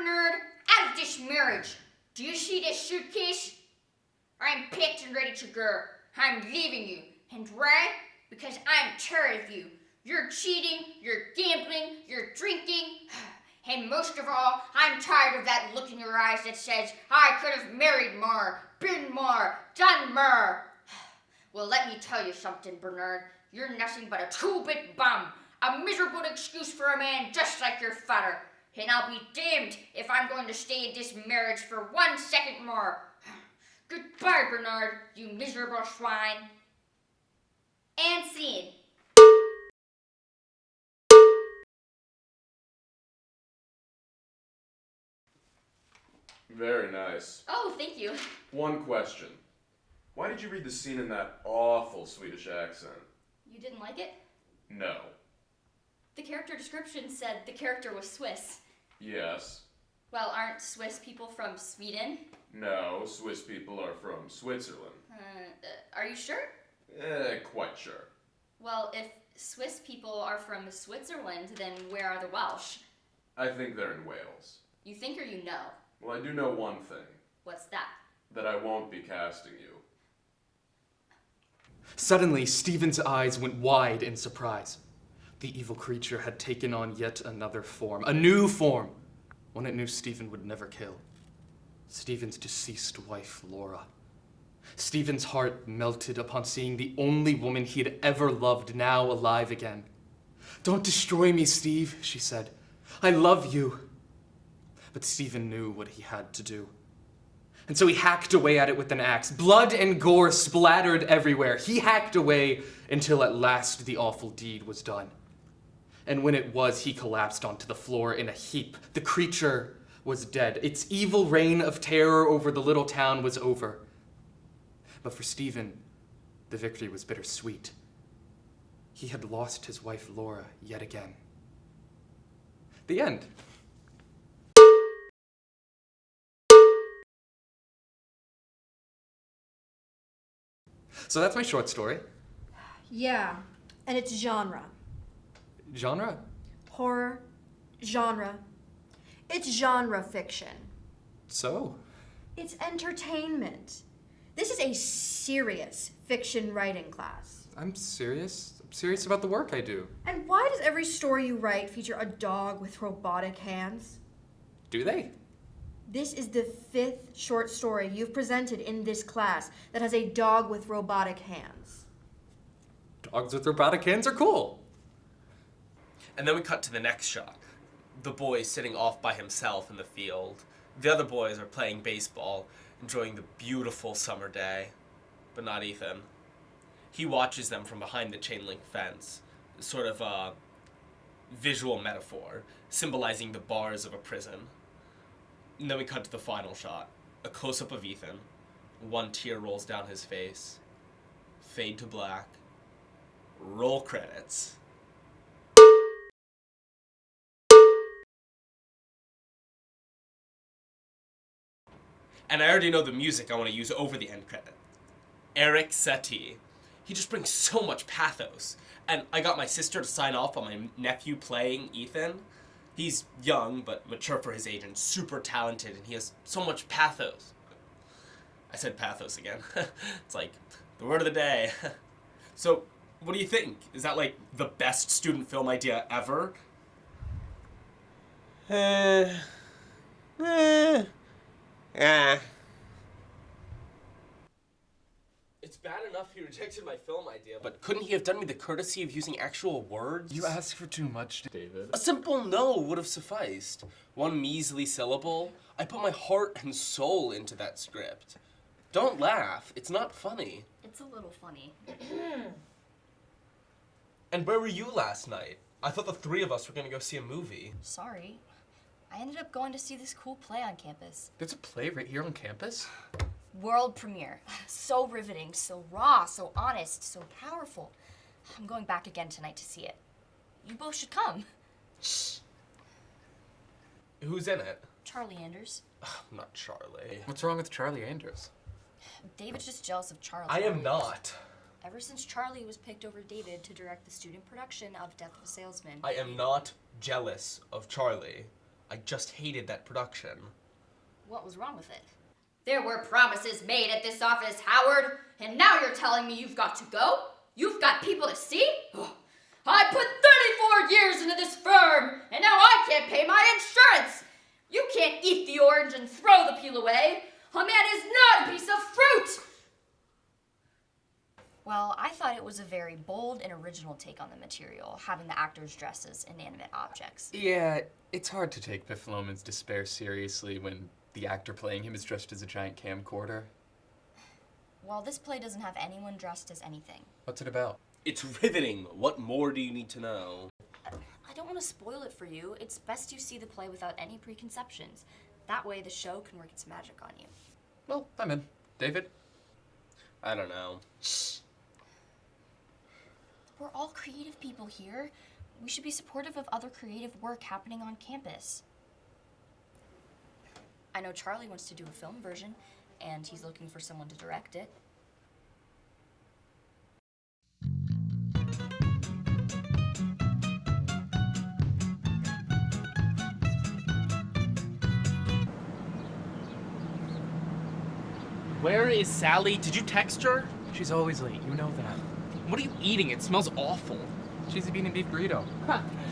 Bernard, out of this marriage. Do you see this suitcase? I'm packed and ready to go. I'm leaving you. And why? Because I'm tired of you. You're cheating, you're gambling, you're drinking. And most of all, I'm tired of that look in your eyes that says, I could have married more, been more, done more. Well, let me tell you something, Bernard. You're nothing but a two-bit bum. A miserable excuse for a man just like your father. And I'll be damned if I'm going to stay in this marriage for 1 second more. Goodbye, Bernard, you miserable swine. And scene. Very nice. Oh, thank you. One question. Why did you read the scene in that awful Swedish accent? You didn't like it? No. The character description said the character was Swiss. Yes. Well, aren't Swiss people from Sweden? No, Swiss people are from Switzerland. Are you sure? Quite sure. Well, if Swiss people are from Switzerland, then where are the Welsh? I think they're in Wales. You think or you know? Well, I do know one thing. What's that? That I won't be casting you. Suddenly, Stephen's eyes went wide in surprise. The evil creature had taken on yet another form, a new form, one it knew Stephen would never kill. Stephen's deceased wife, Laura. Stephen's heart melted upon seeing the only woman he had ever loved now alive again. "Don't destroy me, Steve," she said. "I love you." But Stephen knew what he had to do. And so he hacked away at it with an axe. Blood and gore splattered everywhere. He hacked away until at last the awful deed was done. And when it was, he collapsed onto the floor in a heap. The creature was dead. Its evil reign of terror over the little town was over. But for Stephen, the victory was bittersweet. He had lost his wife Laura yet again. The end. So that's my short story. Yeah, and it's genre. Genre? Horror, genre. It's genre fiction. So? It's entertainment. This is a serious fiction writing class. I'm serious. I'm serious about the work I do. And why does every story you write feature a dog with robotic hands? Do they? This is the 5th short story you've presented in this class that has a dog with robotic hands. Dogs with robotic hands are cool. And then we cut to the next shot. The boy sitting off by himself in the field. The other boys are playing baseball, enjoying the beautiful summer day. But not Ethan. He watches them from behind the chain link fence, sort of a visual metaphor, symbolizing the bars of a prison. And then we cut to the final shot. A close-up of Ethan. One tear rolls down his face. Fade to black. Roll credits. And I already know the music I want to use over the end credit. Eric Satie. He just brings so much pathos. And I got my sister to sign off on my nephew playing Ethan. He's young, but mature for his age and super talented, and he has so much pathos. I said pathos again. It's like the word of the day. So, what do you think? Is that like the best student film idea ever? It's bad enough he rejected my film idea, but couldn't he have done me the courtesy of using actual words? You ask for too much, David. A simple no would have sufficed. One measly syllable. I put my heart and soul into that script. Don't laugh. It's not funny. It's a little funny. And where were you last night? I thought the 3 of us were gonna go see a movie. Sorry. I ended up going to see this cool play on campus. There's a play right here on campus? World premiere. So riveting, so raw, so honest, so powerful. I'm going back again tonight to see it. You both should come. Shh. Who's in it? Charlie Anders. Not Charlie. What's wrong with Charlie Anders? David's just jealous of Charlie. I am not. Ever since Charlie was picked over David to direct the student production of Death of a Salesman. I am not jealous of Charlie. I just hated that production. What was wrong with it? There were promises made at this office, Howard, and now you're telling me you've got to go? You've got people to see? Ugh. I put 34 years into this firm, and now I can't pay my insurance. You can't eat the orange and throw the peel away. A man is not a piece of fruit. Well, I thought it was a very bold and original take on the material, having the actors dressed as inanimate objects. Yeah, it's hard to take Biff Loman's despair seriously when the actor playing him is dressed as a giant camcorder. Well, this play doesn't have anyone dressed as anything. What's it about? It's riveting. What more do you need to know? I don't want to spoil it for you. It's best you see the play without any preconceptions. That way the show can work its magic on you. Well, I'm in. David? I don't know. Shh. We're all creative people here. We should be supportive of other creative work happening on campus. I know Charlie wants to do a film version, and he's looking for someone to direct it. Where is Sally? Did you text her? She's always late, you know that. What are you eating? It smells awful. Cheesy bean and beef burrito.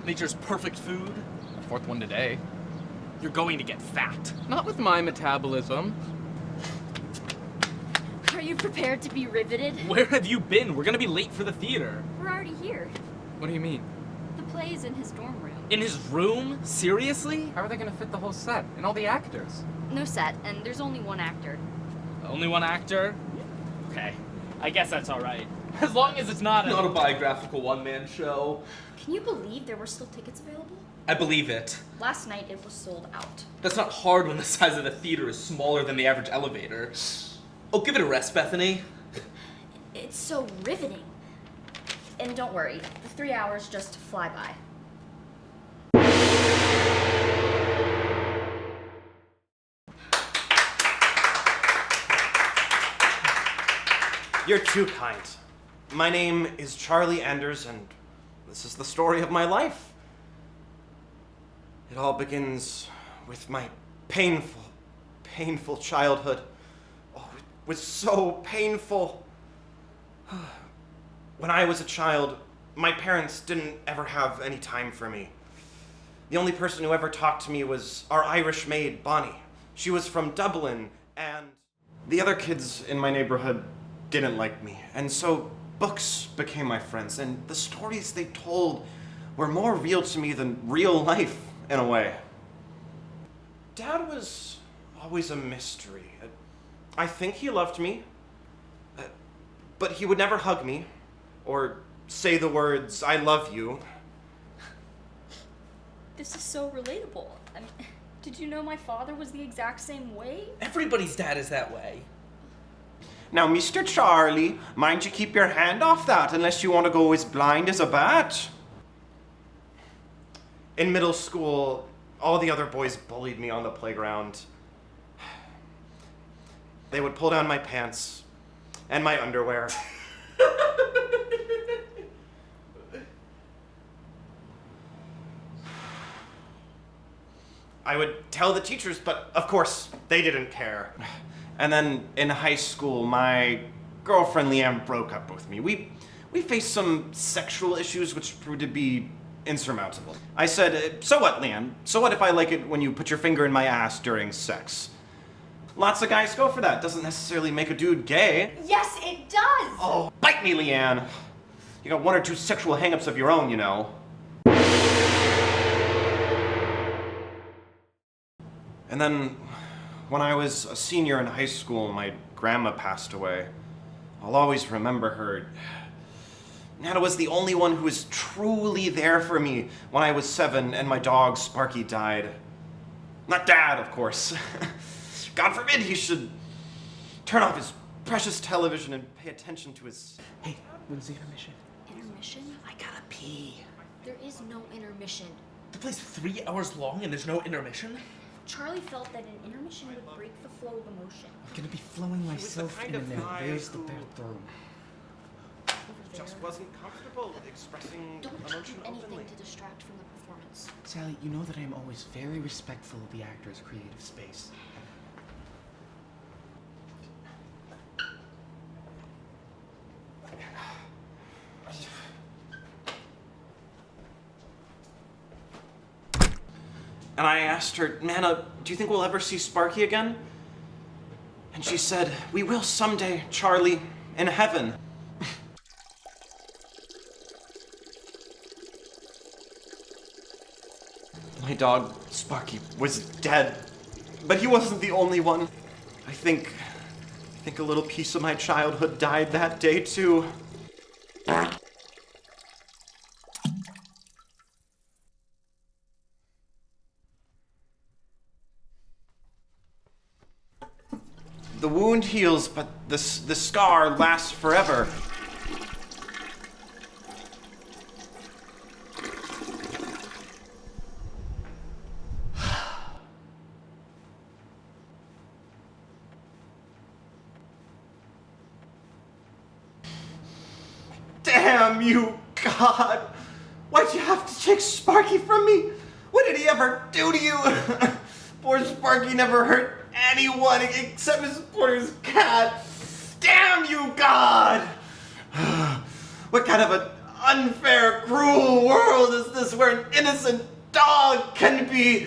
Nature's perfect food. A fourth one today. You're going to get fat. Not with my metabolism. Are you prepared to be riveted? Where have you been? We're gonna be late for the theater. We're already here. What do you mean? The play is in his dorm room. In his room? Seriously? How are they gonna fit the whole set? And all the actors? No set, and there's only one actor. Only one actor? Okay. I guess that's alright. As long as it's not Not a biographical one-man show. Can you believe there were still tickets available? I believe it. Last night it was sold out. That's not hard when the size of the theater is smaller than the average elevator. Oh, give it a rest, Bethany. It's so riveting. And don't worry, the 3 hours just fly by. You're too kind. My name is Charlie Anders, and this is the story of my life. It all begins with my painful, painful childhood. Oh, it was so painful. When I was a child, my parents didn't ever have any time for me. The only person who ever talked to me was our Irish maid, Bonnie. She was from Dublin, and the other kids in my neighborhood didn't like me, and so books became my friends, and the stories they told were more real to me than real life, in a way. Dad was always a mystery. I think he loved me, but he would never hug me, or say the words, "I love you." This is so relatable. I mean, did you know my father was the exact same way? Everybody's dad is that way. Now, Mr. Charlie, mind you keep your hand off that unless you want to go as blind as a bat. In middle school, all the other boys bullied me on the playground. They would pull down my pants and my underwear. I would tell the teachers, but of course, they didn't care. And then in high school, my girlfriend Leanne broke up with me. We faced some sexual issues which proved to be insurmountable. I said, "So what, Leanne? So what if I like it when you put your finger in my ass during sex?" Lots of guys go for that. Doesn't necessarily make a dude gay. Yes, it does. Oh, bite me, Leanne. You got one or two sexual hang-ups of your own, you know. And then, when I was a senior in high school, my grandma passed away. I'll always remember her. Nana was the only one who was truly there for me when I was 7 and my dog Sparky died. Not Dad, of course. God forbid he should turn off his precious television and pay attention to his... Hey, when's the intermission? Intermission? I gotta pee. There is no intermission. The play's 3 hours long and there's no intermission? Charlie felt that an intermission would break the flow of emotion. I'm gonna be flowing myself kind in of there. guy There's the who- bathroom. just wasn't comfortable expressing Don't do emotion anything openly. to distract from the performance. Sally, you know that I am always very respectful of the actor's creative space. And I asked her, Nana, do you think we'll ever see Sparky again? And she said, we will someday, Charlie, in heaven. My dog, Sparky, was dead. But he wasn't the only one. I think a little piece of my childhood died that day, too. The wound heals, but the scar lasts forever. Damn you, God! Why'd you have to take Sparky from me? What did he ever do to you? Poor Sparky never hurt anyone except his poor cat. Damn you, God! What kind of an unfair, cruel world is this where an innocent dog can be?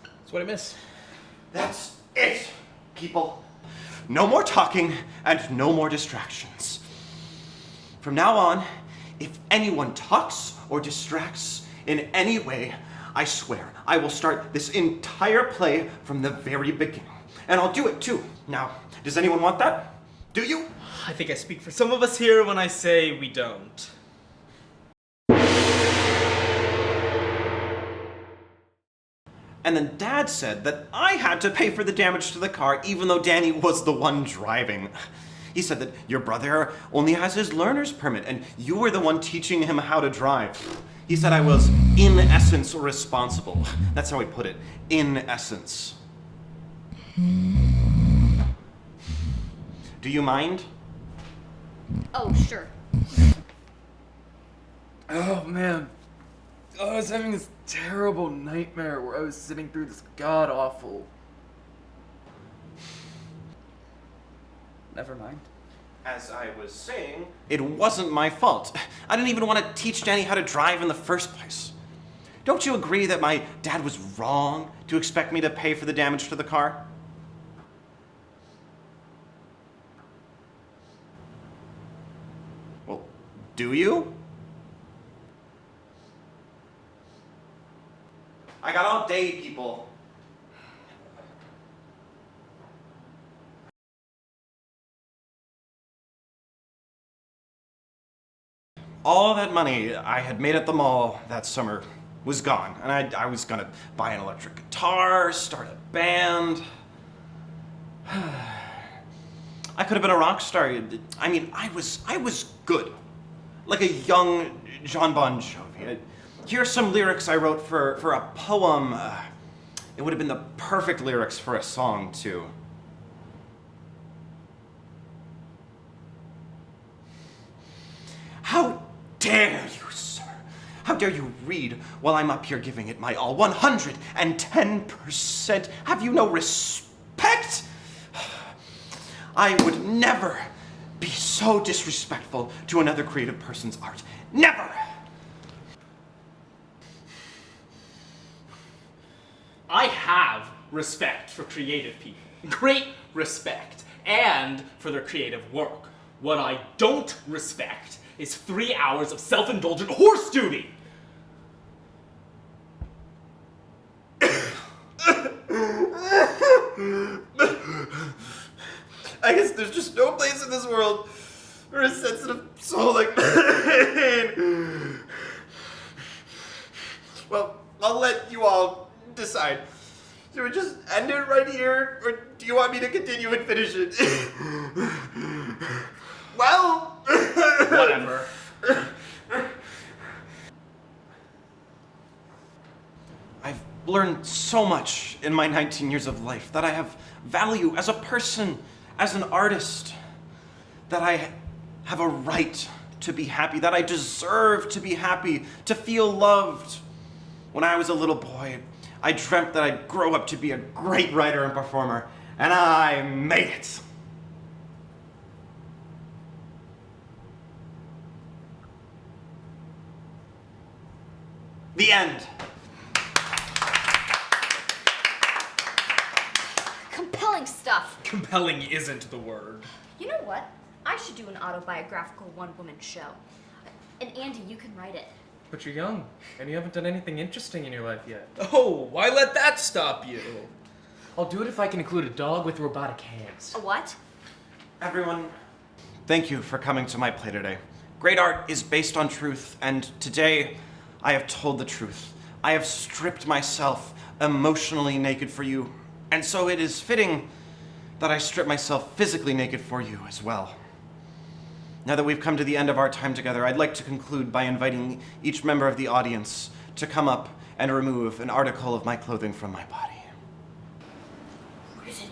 That's what I miss. That's it, people. No more talking and no more distractions. From now on, if anyone talks or distracts in any way, I swear I will start this entire play from the very beginning. And I'll do it too. Now, does anyone want that? Do you? I think I speak for some of us here when I say we don't. And then Dad said that I had to pay for the damage to the car even though Danny was the one driving. He said that your brother only has his learner's permit and you were the one teaching him how to drive. He said I was, in essence, responsible. That's how he put it. In essence. Do you mind? Oh, sure. Oh man, I was having this terrible nightmare where I was sitting through this god-awful... Never mind. As I was saying, it wasn't my fault. I didn't even want to teach Danny how to drive in the first place. Don't you agree that my dad was wrong to expect me to pay for the damage to the car? Well, do you? I got all day, people. All that money I had made at the mall that summer was gone, and I was gonna buy an electric guitar, start a band. I could have been a rock star. I mean, I was good. Like a young John Bon Jovi. Here's some lyrics I wrote for a poem. It would have been the perfect lyrics for a song, too. How dare you, sir? How dare you read while I'm up here giving it my all? 110%. Have you no respect? I would never be so disrespectful to another creative person's art. Never! I have respect for creative people. Great respect. And for their creative work. What I don't respect is 3 hours of self-indulgent horse duty. I guess there's just no place in this world for a sensitive soul like mine. Well, I'll let you all decide. Should we just end it right here, or do you want me to continue and finish it? Well, Whatever. I've learned so much in my 19 years of life, that I have value as a person, as an artist, that I have a right to be happy, that I deserve to be happy, to feel loved. When I was a little boy, I dreamt that I'd grow up to be a great writer and performer, and I made it. The end. Compelling stuff. Compelling isn't the word. You know what? I should do an autobiographical one-woman show. And Andy, you can write it. But you're young, and you haven't done anything interesting in your life yet. Oh, why let that stop you? I'll do it if I can include a dog with robotic hands. A what? Everyone, thank you for coming to my play today. Great art is based on truth, and today I have told the truth. I have stripped myself emotionally naked for you, and so it is fitting that I strip myself physically naked for you as well. Now that we've come to the end of our time together, I'd like to conclude by inviting each member of the audience to come up and remove an article of my clothing from my body. What is it?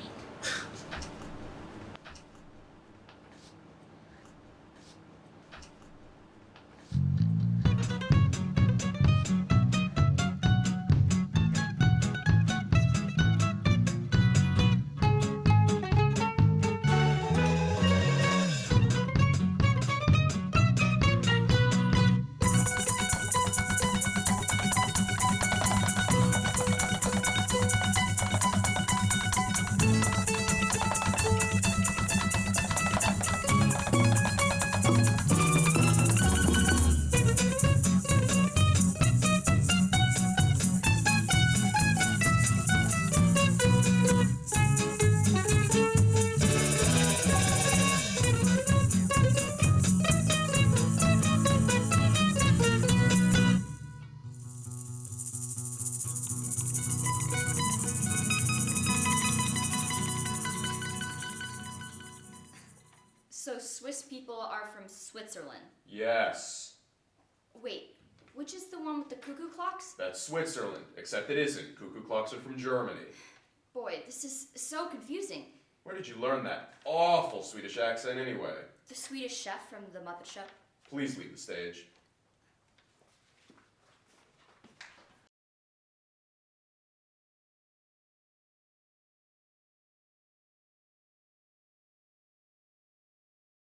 So Swiss people are from Switzerland. Yes, Wait, which is the one with the cuckoo clocks? that's Switzerland, except it isn't. Cuckoo clocks are from Germany. Boy, this is so confusing. Where did you learn that awful Swedish accent anyway? The Swedish chef from The Muppet Show. Please leave the stage.